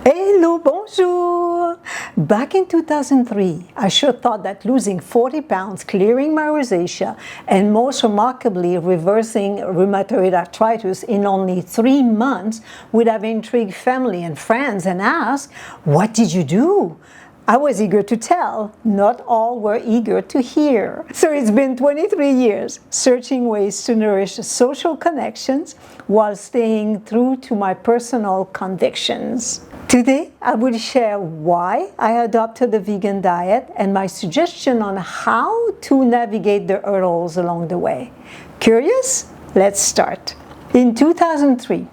Hello, bonjour! Back in 2003, I sure thought that losing 40 pounds, clearing my rosacea, and most remarkably reversing rheumatoid arthritis in only 3 months would have intrigued family and friends and asked, "What did you do?" I was eager to tell, not all were eager to hear. So it's been 23 years searching ways to nourish social connections while staying true to my personal convictions. Today, I will share why I adopted the vegan diet and my suggestion on how to navigate the hurdles along the way. Curious? Let's start. In 2003,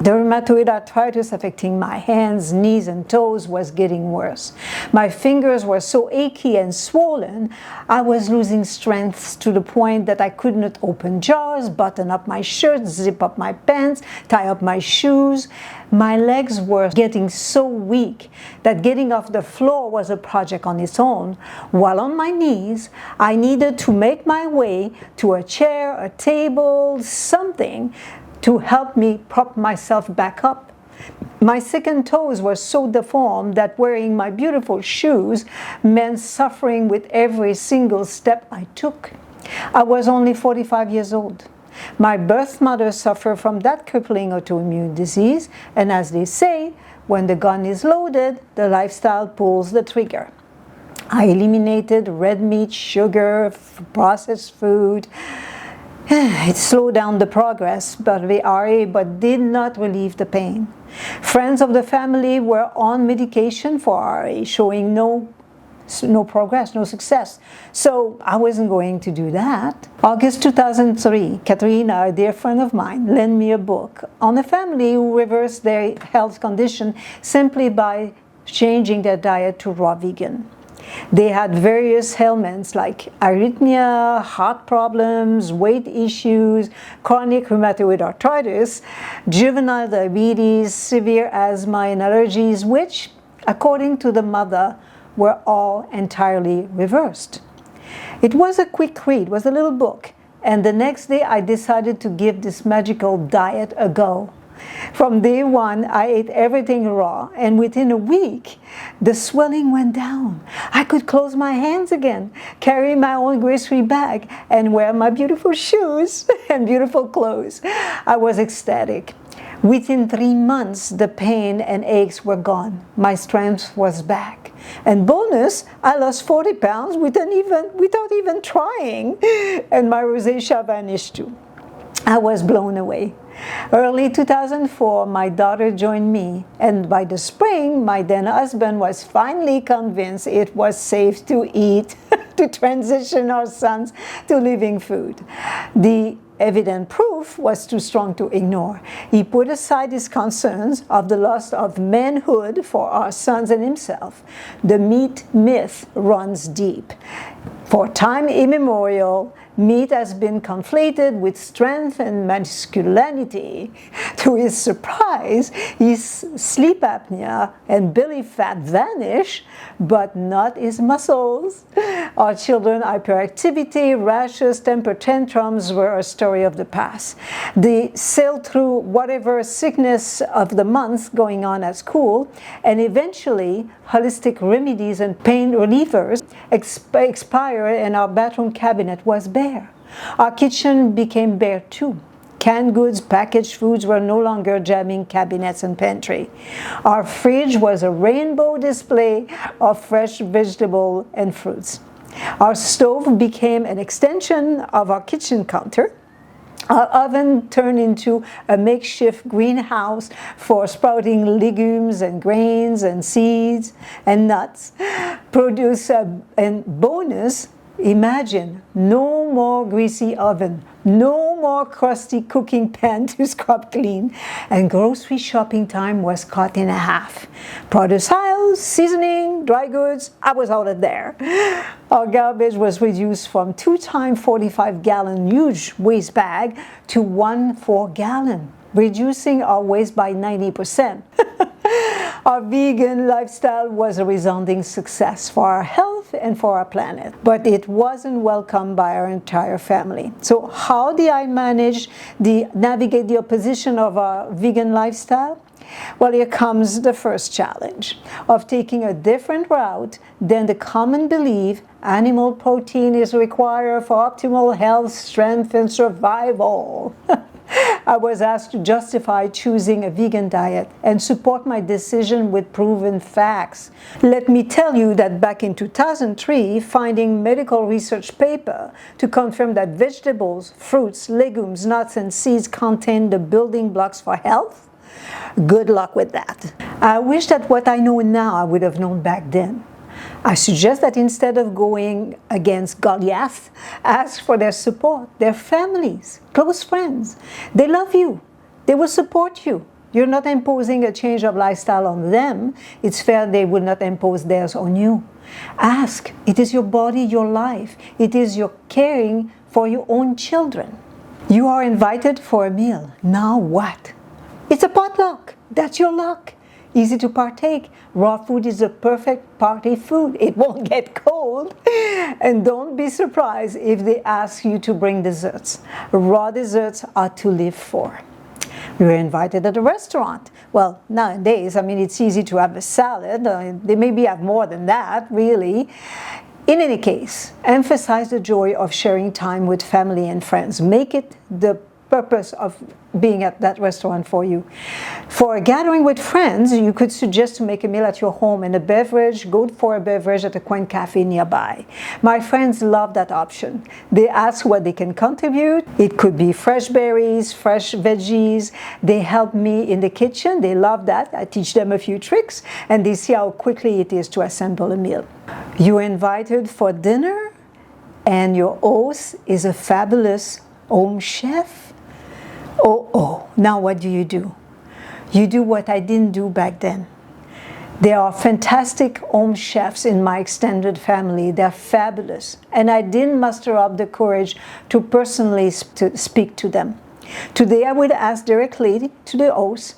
the rheumatoid arthritis affecting my hands, knees, and toes was getting worse. My fingers were so achy and swollen, I was losing strength to the point that I could not open jars, button up my shirts, zip up my pants, tie up my shoes. My legs were getting so weak that getting off the floor was a project on its own. While on my knees, I needed to make my way to a chair, a table, something to help me prop myself back up. My second toes were so deformed that wearing my beautiful shoes meant suffering with every single step I took. I was only 45 years old. My birth mother suffered from that crippling autoimmune disease, and as they say, when the gun is loaded, the lifestyle pulls the trigger. I eliminated red meat, sugar, processed food. It slowed down the progress, but did not relieve the pain. Friends of the family were on medication for RA, showing no progress, no success. So I wasn't going to do that. August 2003, Katrina, a dear friend of mine, lent me a book on a family who reversed their health condition simply by changing their diet to raw vegan. They had various ailments like arrhythmia, heart problems, weight issues, chronic rheumatoid arthritis, juvenile diabetes, severe asthma, and allergies, which, according to the mother, were all entirely reversed. It was a quick read, it was a little book, and the next day I decided to give this magical diet a go. From day one, I ate everything raw, and within a week, the swelling went down. I could close my hands again, carry my own grocery bag, and wear my beautiful shoes and beautiful clothes. I was ecstatic. Within 3 months, the pain and aches were gone. My strength was back. And bonus, I lost 40 pounds without even trying, and my rosacea vanished too. I was blown away. Early 2004, my daughter joined me, and by the spring, my then husband was finally convinced it was safe to eat, to transition our sons to living food. The evident proof was too strong to ignore. He put aside his concerns of the loss of manhood for our sons and himself. The meat myth runs deep. For time immemorial, meat has been conflated with strength and masculinity. To his surprise, his sleep apnea and belly fat vanish, but not his muscles. Our children's hyperactivity, rashes, temper tantrums were a story of the past. They sailed through whatever sickness of the month going on at school, and eventually holistic remedies and pain relievers expired, and our bathroom cabinet was bare. Our kitchen became bare too. Canned goods, packaged foods were no longer jamming cabinets and pantry. Our fridge was a rainbow display of fresh vegetables and fruits. Our stove became an extension of our kitchen counter. Our oven turned into a makeshift greenhouse for sprouting legumes and grains and seeds and nuts. Produce and bonus, imagine, no more greasy oven, no more crusty cooking pan to scrub clean, and grocery shopping time was cut in half. Produce aisles, seasoning, dry goods, I was out of there. Our garbage was reduced from 2 times 45-gallon huge waste bag to 1 4-gallon, reducing our waste by 90%. Our vegan lifestyle was a resounding success for our health and for our planet, but it wasn't welcomed by our entire family. So how did I navigate the opposition of our vegan lifestyle? Well, here comes the first challenge of taking a different route than the common belief animal protein is required for optimal health, strength, and survival. I was asked to justify choosing a vegan diet and support my decision with proven facts. Let me tell you that back in 2003, finding medical research paper to confirm that vegetables, fruits, legumes, nuts, and seeds contain the building blocks for health, good luck with that. I wish that what I know now I would have known back then. I suggest that instead of going against Goliath, ask for their support, their families, close friends. They love you. They will support you. You're not imposing a change of lifestyle on them. It's fair they will not impose theirs on you. Ask. It is your body, your life. It is your caring for your own children. You are invited for a meal. Now what? It's a potluck. That's your luck. Easy to partake. Raw food is the perfect party food. It won't get cold. And don't be surprised if they ask you to bring desserts. Raw desserts are to live for. You're invited at a restaurant. Well, nowadays, it's easy to have a salad. They maybe have more than that, really. In any case, emphasize the joy of sharing time with family and friends. Make it the purpose of being at that restaurant for you. For a gathering with friends, you could suggest to make a meal at your home and go for a beverage at a quaint cafe nearby. My friends love that option. They ask what they can contribute. It could be fresh berries, fresh veggies. They help me in the kitchen. They love that. I teach them a few tricks, and they see how quickly it is to assemble a meal. You're invited for dinner, and your host is a fabulous home chef. Oh, now what do? You do what I didn't do back then. There are fantastic home chefs in my extended family. They're fabulous. And I didn't muster up the courage to personally speak to them. Today I would ask directly to the host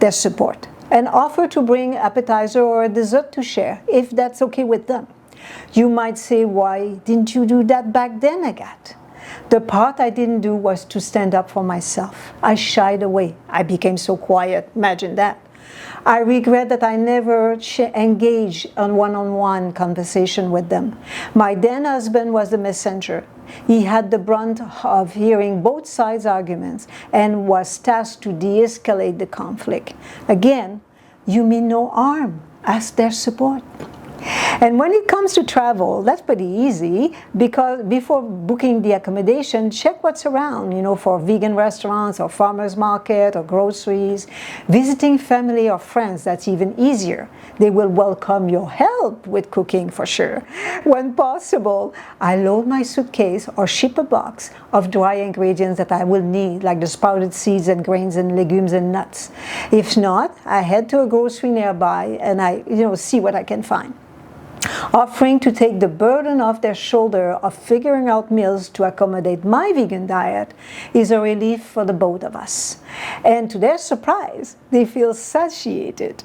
their support and offer to bring appetizer or a dessert to share, if that's okay with them. You might say, why didn't you do that back then, Agathe? The part I didn't do was to stand up for myself. I shied away. I became so quiet. Imagine that. I regret that I never engaged in one-on-one conversation with them. My then husband was the messenger. He had the brunt of hearing both sides' arguments and was tasked to de-escalate the conflict. Again, you mean no harm. Ask their support. And when it comes to travel, that's pretty easy, because before booking the accommodation, check what's around, for vegan restaurants or farmers market or groceries. Visiting family or friends, that's even easier. They will welcome your help with cooking for sure. When possible, I load my suitcase or ship a box of dry ingredients that I will need, like the sprouted seeds and grains and legumes and nuts. If not, I head to a grocery nearby and I see what I can find. Offering to take the burden off their shoulder of figuring out meals to accommodate my vegan diet is a relief for the both of us. And to their surprise, they feel satiated,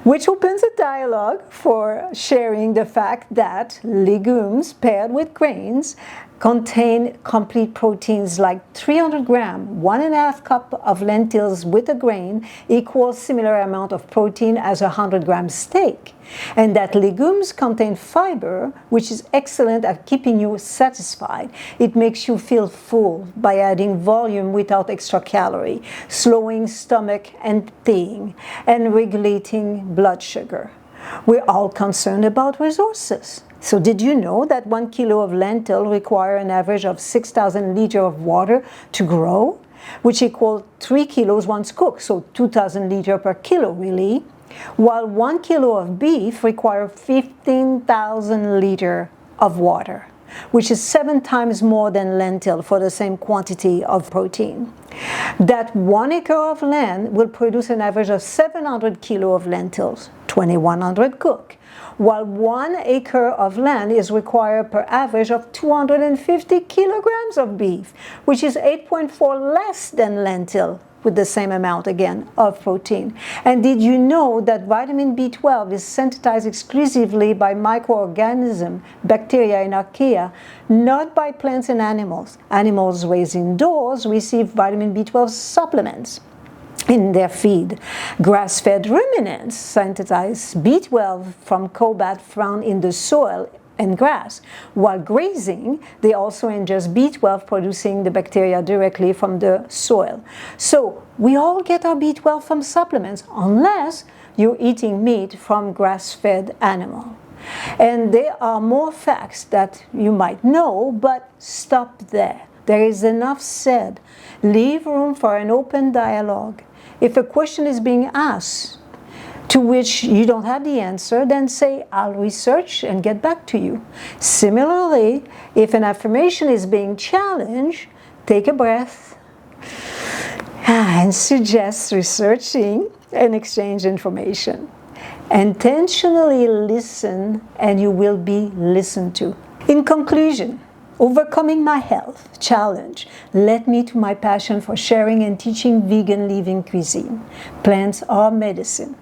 which opens a dialogue for sharing the fact that legumes paired with grains contain complete proteins like 300 grams, 1.5 cup of lentils with a grain equals similar amount of protein as a 100 gram steak. And that legumes contain fiber, which is excellent at keeping you satisfied. It makes you feel full by adding volume without extra calorie, slowing stomach emptying, and regulating blood sugar. We're all concerned about resources. So did you know that 1 kilo of lentil require an average of 6,000 liters of water to grow, which equals 3 kilos once cooked, so 2,000 liters per kilo, really? While 1 kilo of beef requires 15,000 liters of water, which is 7 times more than lentil for the same quantity of protein. That 1 acre of land will produce an average of 700 kilos of lentils, 2,100 cooked, while 1 acre of land is required per average of 250 kilograms of beef, which is 8.4 less than lentil, with the same amount again of protein. And did you know that vitamin B12 is synthesized exclusively by microorganisms, bacteria and archaea, not by plants and animals? Animals raised indoors receive vitamin B12 supplements. in their feed. Grass-fed ruminants synthesize B12 from cobalt found in the soil and grass. While grazing, they also ingest B12, producing the bacteria directly from the soil. So we all get our B12 from supplements, unless you're eating meat from grass-fed animal. And there are more facts that you might know, but stop there. There is enough said. Leave room for an open dialogue. If a question is being asked to which you don't have the answer, then say, I'll research and get back to you. Similarly, if an affirmation is being challenged, take a breath and suggest researching and exchange information. Intentionally listen, and you will be listened to. In conclusion, overcoming my health challenge led me to my passion for sharing and teaching vegan living cuisine. Plants are medicine.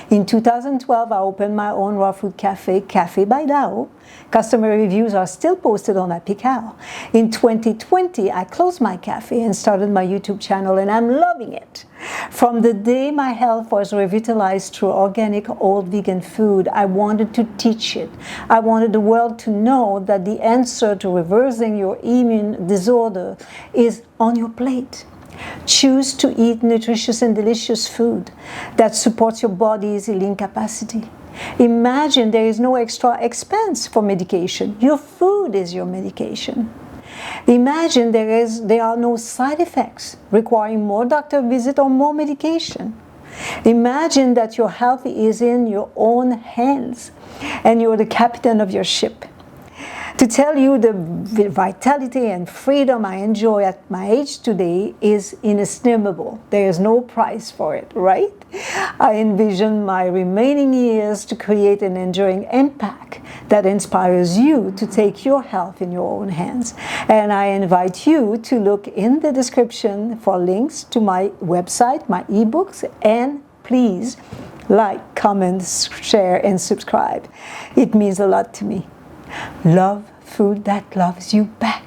In 2012, I opened my own raw food cafe, 𝗃𝗃𝗵𝗏. Customer reviews are still posted on 𝗃𝗃𝗏. In 2020, I closed my cafe and started my YouTube channel, and I'm loving it. From the day my health was revitalized through organic, old vegan food, I wanted to teach it. I wanted the world to know that the answer to reversing your immune disorder is on your plate. Choose to eat nutritious and delicious food that supports your body's healing capacity. Imagine there is no extra expense for medication. Your food is your medication. Imagine there are no side effects requiring more doctor visit or more medication. Imagine that your health is in your own hands and you're the captain of your ship. To tell you the vitality and freedom I enjoy at my age today is inestimable. There is no price for it, right? I envision my remaining years to create an enduring impact that inspires you to take your health in your own hands. And I invite you to look in the description for links to my website, my ebooks, and please like, comment, share, and subscribe. It means a lot to me. Love food that loves you back.